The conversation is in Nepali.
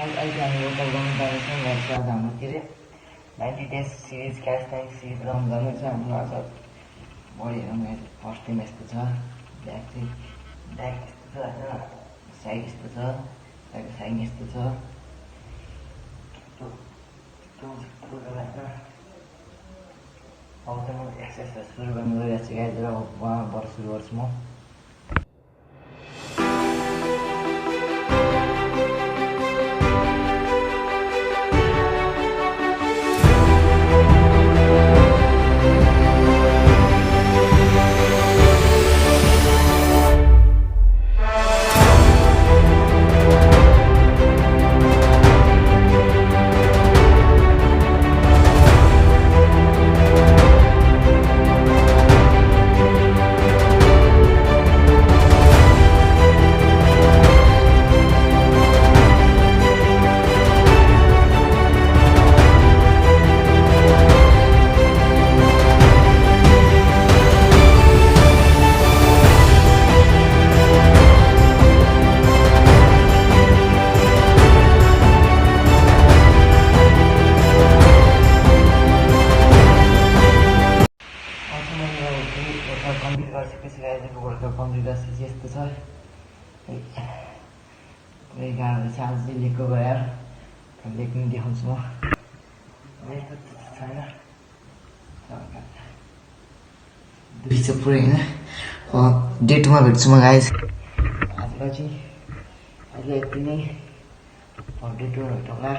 अहिले हामी वर्कआउट गर्नु जाँदैछौँ आज हाम्रो के अरे 90 डेज सिरिज क्यास्टाइङ सिरिज रन गर्नेछ हाम्रो आज बडीहरू मेरो फर्स्ट टाइम यस्तो छ ब्याक यस्तो छ होइन साइड यस्तो छ साइड यस्तो छ अब त म एक्सर्साइज सुरु गर्नु गइरहेको छु गाइज र उहाँबाट सुरु गर्छु म कम्प्लिट गरिसकेपछि आजको वर्कआउट कम्प्लिट गरिसकेपछि यस्तो छ पुरै गाह्रो छ आज चाहिँ लेखको गएर लेख पनि देखाउँछु म लेख छैन दुई छ पुरै होइन डे 2 मा भेट्छु म गाइज आजलाई चाहिँ अहिले यति नै डे 2 मा भेटौँला।